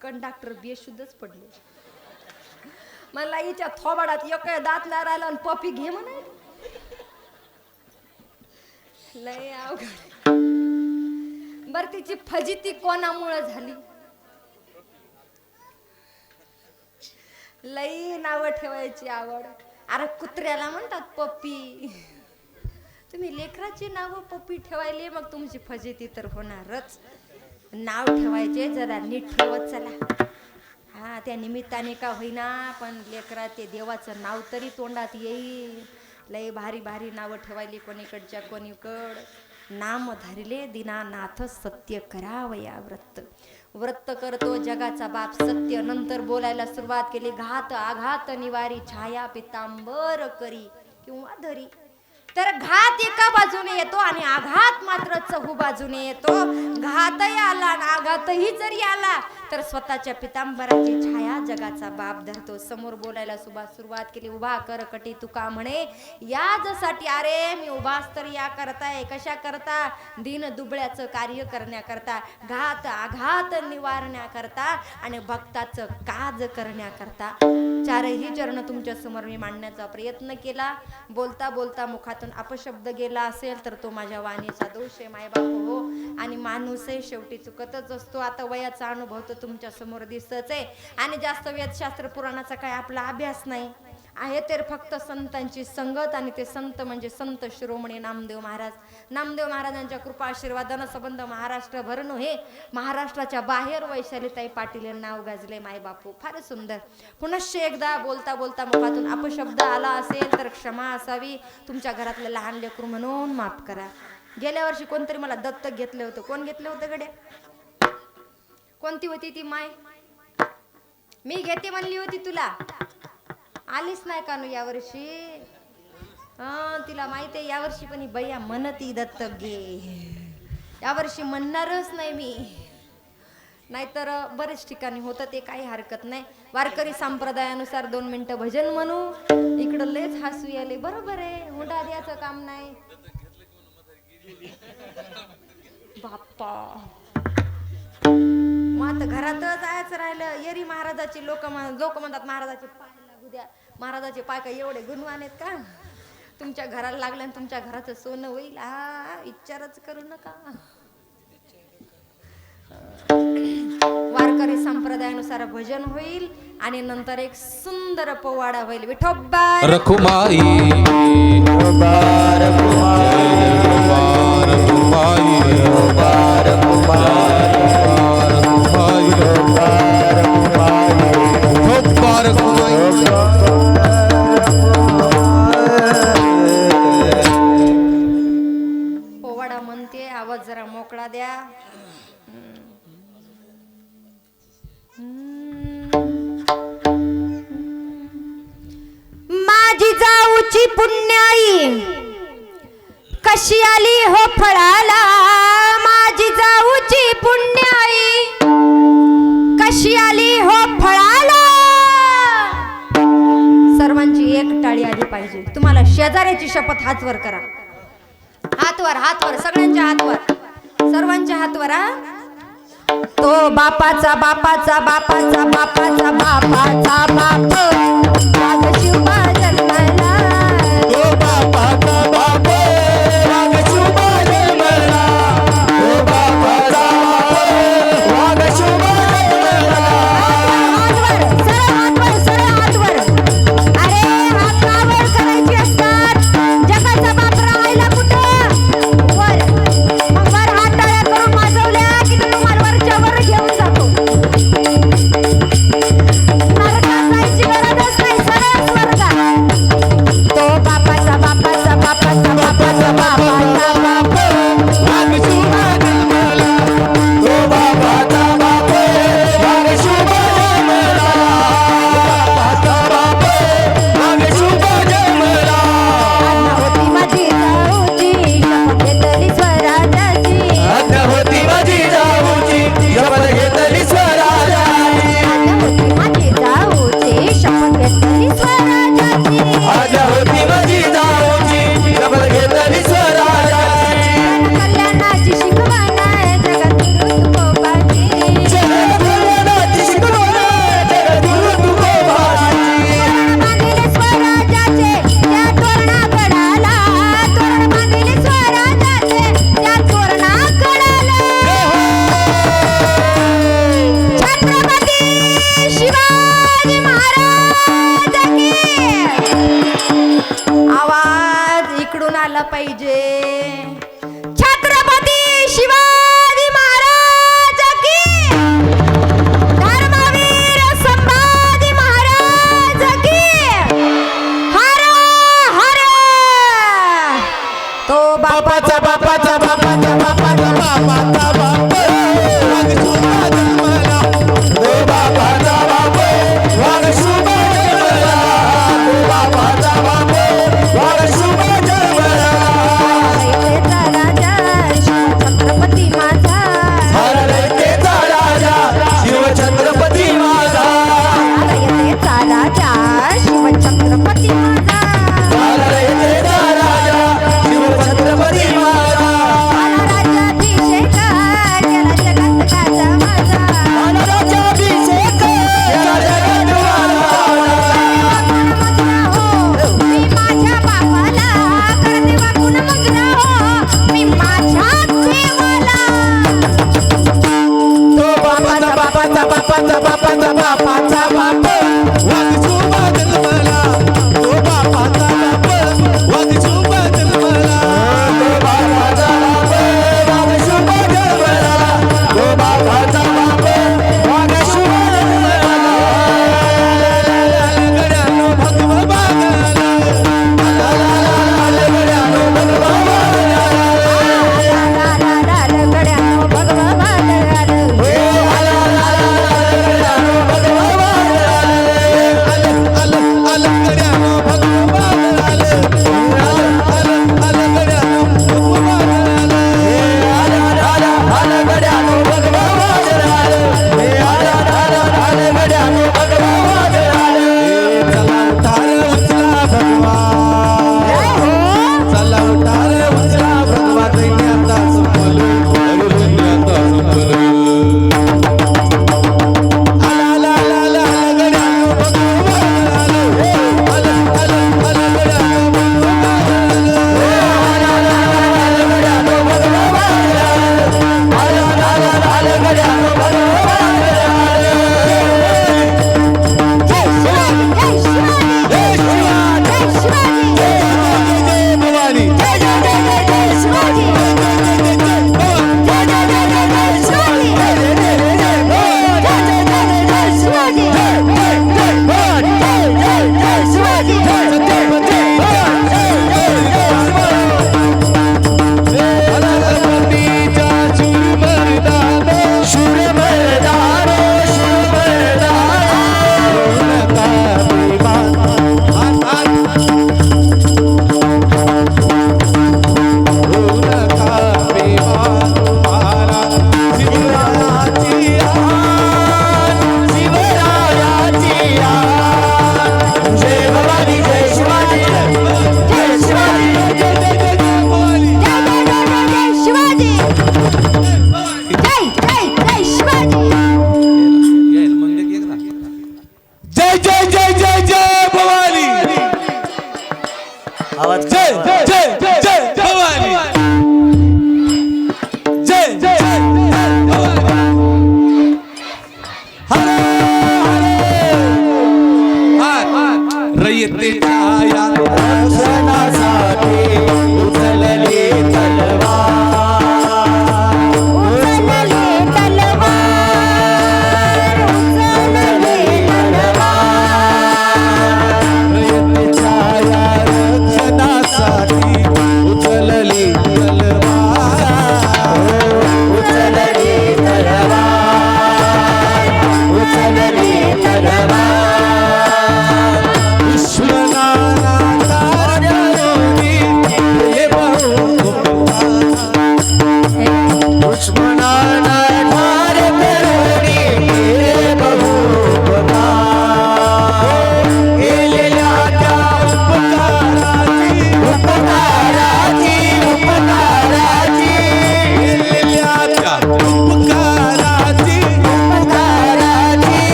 Conductor बेशुद्धच पडले. मला हिच्या थोबाडात एक दात नाही राहिला आणि पपी घे म्हणे. लय अवघड. बर तिची फजिती कोणामुळे झाली? लई नाव ठेवायची आवड. अरे कुत्र्याला म्हणतात पप्पी. तुम्ही लेकराची नाव पप्पी ठेवायले मग तुमची फजिती तर होणारच. नाव ठेवायचे जरा नीट ठेवत चला. हा त्या निमित्ताने का होईना पण लेकरा ते देवाचं नाव तरी तोंडात येईल. लय भारी भारी नावं ठेवायली कोणीकडच्या कोणीकड. नाम धरले दीनानाथ सत्य करावया व्रत. व्रत करतो जगाचा बाप सत्य. नंतर बोलायला सुरुवात केली घात आघात निवारी छाया पितांबर करी किंवा धरी. तर घात एका बाजूने येतो आणि आघात मात्र चहू बाजूने येतो. घातही आला आणि आघातही जरी आला तर स्वतःच्या पितांबराची छाया जगाचा बाप धरतो. समोर बोलायला सुरुवात केली उभा कर कटी तुका म्हणे याजसाठी. अरे मी उभाच तर या करताय. कशा करता? दीन दुबळ्याचं कार्य करण्याकरता, घात आघात निवारण्याकरता आणि भक्ताचं काज करण्याकरता. चारही चरण तुमच्या समोर मी मांडण्याचा प्रयत्न केला. बोलता बोलता मुखातून अपशब्द गेला असेल तर तो माझ्या वाणीचा दोष आहे मायबाप हो. आणि माणूस आहे शेवटी चुकतच असतो. आता वयाचा अनुभव तर तुमच्या समोर दिसतच आहे आणि जास्त वेदशास्त्र पुराणाचा काय आपला अभ्यास नाही आहे तर फक्त संतांची संगत. आणि ते संत म्हणजे संत शिरोमणी नामदेव महाराज. नामदेव महाराजांच्या कृपा आशीर्वादानं संबंध महाराष्ट्रभर नव्हे महाराष्ट्राच्या बाहेर वैशालीताई पाटील हे नाव गाजले मायबापू. फारच सुंदर. पुनश्च एकदा बोलता बोलता मुखातून अपशब्द आला असेल तर क्षमा असावी. तुमच्या घरातलं लहान लेकरू म्हणून माफ करा. गेल्या वर्षी कोणतरी मला दत्तक घेतलं होतं. कोण घेतलं होतं गड्या? कोणती होती ती माय? मी घेते म्हणली होती तुला. आलीच नाही का या वर्षी? तिला माहिती आहे यावर्षी पण ही बया म्हणती दत्तक घे. यावर्षी म्हणणारच नाही मी. नाहीतर बरेच ठिकाणी होतं ते काही हरकत नाही. वारकरी संप्रदायानुसार 2 मिनिटं भजन म्हणू. इकडं लयच हसू याले. बरोबर आहे. हुंडा द्यायचं काम नाही बाप्पा. मग आता घरातच जायचं राहिलं. येरी महाराजाची लोक म्हणतात महाराजाचे पाय लागू द्या. महाराजाचे पाय काय एवढे गुणवान आहेत का? तुमच्या घराला लागलं आणि तुमच्या घराचं सोनं होईल हा विचारच करू नका. वारकरी संप्रदायानुसार भजन होईल आणि नंतर एक सुंदर पोवाडा होईल. विठोबा रखुमाई पोवाडा म्हणते. आवाज जरा मोकळा द्या. माझी जाऊची पुण्याई कशी आली हो फळाला. माझी जाऊची पुण्याई कशी आली हो फळाला. सर्वांची एक टाळी आली पाहिजे. तुम्हाला शेजाऱ्याची शपथ हात वर करा. हात वर, हात वर, सगळ्यांच्या हात वर, सर्वांच्या हात वर. तो बापाचा बापाचा बापाचा बापाचा बापाचा बाप वाघ शिवबा जन्मला. तो बापाचा बाप वाघ शिवबा जन्मला. तो बापाचा बाप वाघ शिवबा जन्मला. हात वर, सरळ हात वर, सरळ हात वर. अरे हात का वर करायची असतात? जगाचा बाप राहायला कुठं? वर. मग वर हात टाळ्या करून वाजवल्या की तुम्हाला वरच्या वर घेऊन जातो. नरकात जायची गरजच नाही. सरळ स्वर्गात. बापाचा बापाचा बापाचा बापाचा बाप वाघचुबा जन्मला तो बापाचा बाप वाघचुबा जन्मला तो बापाचा बाप वाघचुबा जन्मला तो बापाचा बाप वाघचुबा जन्मला गड्यानो भगवा बागाला गड्यानो भगवा गड्यानो भगवा बादल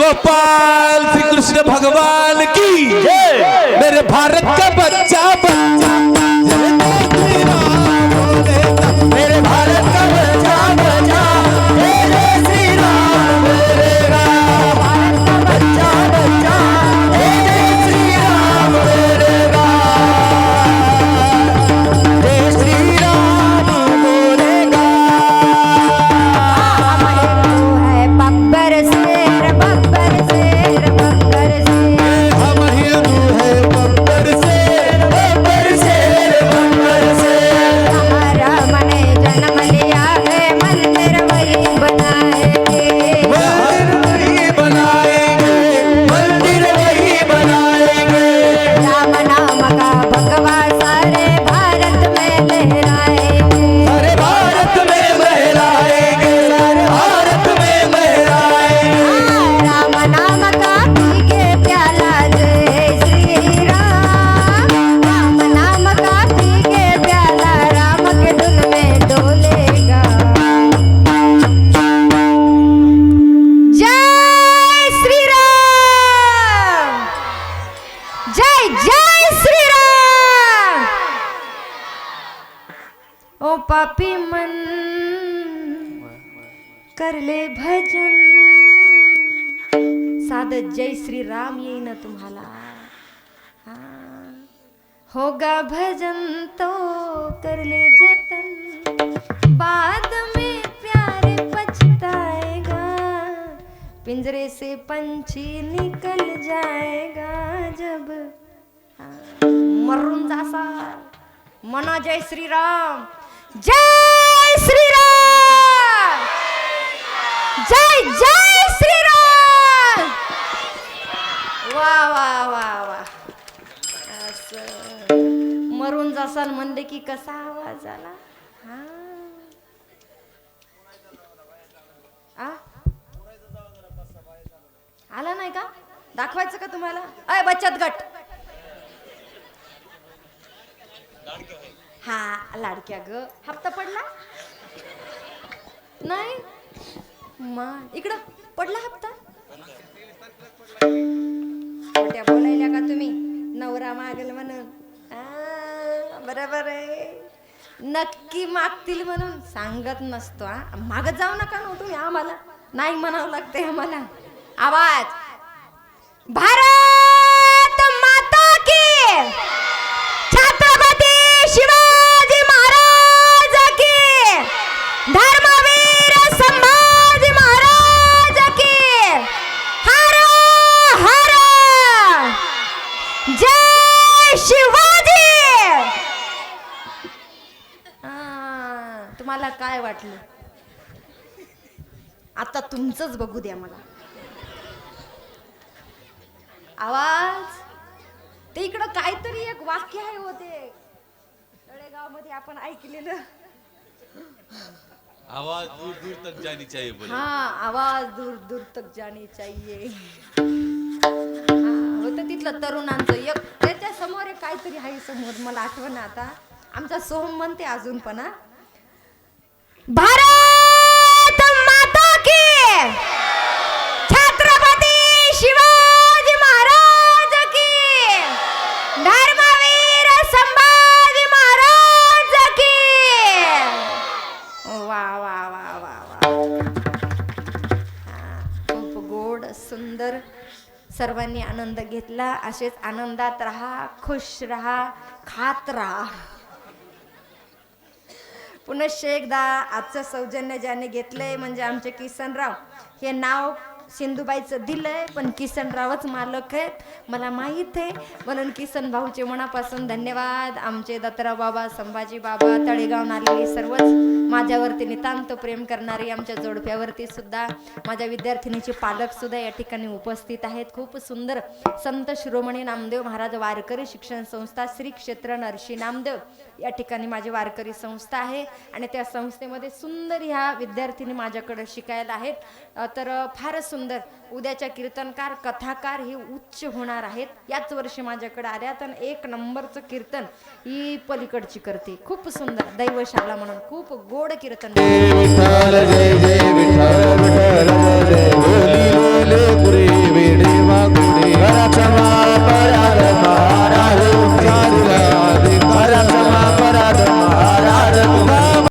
गोपाल श्री कृष्ण भगवान की जय। मेरे भारत का बच्चा बच्चा जय जय श्री राम बोलेगा। मेरे भारत का बच्चा बच्चा जय जय श्री राम बोलेगा। भारत का बच्चा बच्चा जय जय श्री राम बोलेगा। जय श्री राम बोलेगा। है बब्बर शेर बब्बर शेर बब्बर शेर। हम हिंदू है बब्बर शेर बब्बर शेर बब्बर शेर। हमारा मन जन्म लिया है मंदिर वही बनाएंगे। मंदिर वही बनाएंगे मंदिर वही बनाएंगे। राम नाम का भगवा सारे भारत में लहराएंगे। सारे भारत में लहराएंगे सारे भारत में लहराएंगे। राम नाम का पी के प्याला जय श्री राम। राम नाम का पी के प्याला राम के धुन में डोलेगा। जय श्री राम जय जय श्री राम। ओ पापी मन कर ले भजन। साधत जय श्री राम येईन तुम्हाला। हाँ. होगा भजन तो कर ले जतन। बाद में प्यारे पछताएगा। पिंजरे से पंछी निकल जाएगा जब। हाँ. मरून जासा मना जय श्री राम जय श्री राम जय जय श्री राम। वा वा वा वा असं मरून जासाल म्हणले की कसा आवाज आला। हा आ? आला नाही का दाखवायचं का तुम्हाला? अय बचत गट हा लाडक्या ग हप्ता पडला नाही मग इकडं पडला हप्ता. खोट्या बोलायल्या का तुम्ही नवरा मागेल म्हणून. बरोबर आहे नक्की मागतील म्हणून सांगत नसतो. मागत जाऊ नका ना तुम्ही आम्हाला नाही म्हणावं लागते आम्हाला. आवाज भारत माता की छत्रपती शिवाजी महाराज की धर्मवीर संभाजी महाराज की हर हर जय शिवाजी. तुम्हाला काय वाटलं आता तुमचंच बघू द्या मला. आवाज ते इकडं काहीतरी एक वाक्य आहे होते तळेगाव मध्ये आपण ऐकलेलं. आवाज दूर दूर तक जानी चाहिए बोले. हाँ आवाज दूर दूर तक जानी चाहिए. होतं तिथलं तरुणांचं एक त्याच्या समोर एक काहीतरी आहे समोर मला आठवण आता. आमचा सोहम म्हणते अजून पण भारत माता की छत्रपती शिवाजी महाराज की धर्मवीर संभाजी महाराज की. वा वा वा वा वा खूप गोड सुंदर. सर्वांनी आनंद घेतला. असेच आनंदात राहा खुश राहा खात राहा. पुनश्च एकदा आजचं सौजन्य ज्याने घेतलंय म्हणजे आमचे किसनराव. हे नाव सिंधुबाईचं दिलंय पण किसनरावच मालक आहेत मला माहीत आहे म्हणून किसन भाऊचे मनापासून धन्यवाद. आमचे दत्तराव बाबा संभाजी बाबा तळेगावून आलेले सर्वच माझ्यावरती नितांत प्रेम करणारे आमच्या जोडप्यावरती सुद्धा माझ्या विद्यार्थिनीचे पालक सुद्धा या ठिकाणी उपस्थित आहेत. खूप सुंदर संत शिरोमणी नामदेव महाराज वारकरी शिक्षण संस्था श्री क्षेत्र नरशी नामदेव या ठिकाणी माझी वारकरी संस्था आहे आणि त्या संस्थेमध्ये सुंदर ह्या विद्यार्थिनी माझ्याकडे शिकायला आहेत. तर फारच सुंदर उद्याच्या कीर्तनकार कथाकार हे उच्च होणार आहेत. याच वर्षी माझ्याकडे आल्या तर एक नंबरचं कीर्तन ही पलीकडची करते. खूप सुंदर दैवशाला म्हणून खूप गोड कीर्तन. विठ्ठल जय जय विठ्ठल विठ्ठल जय बोली बोले गुरे गुरे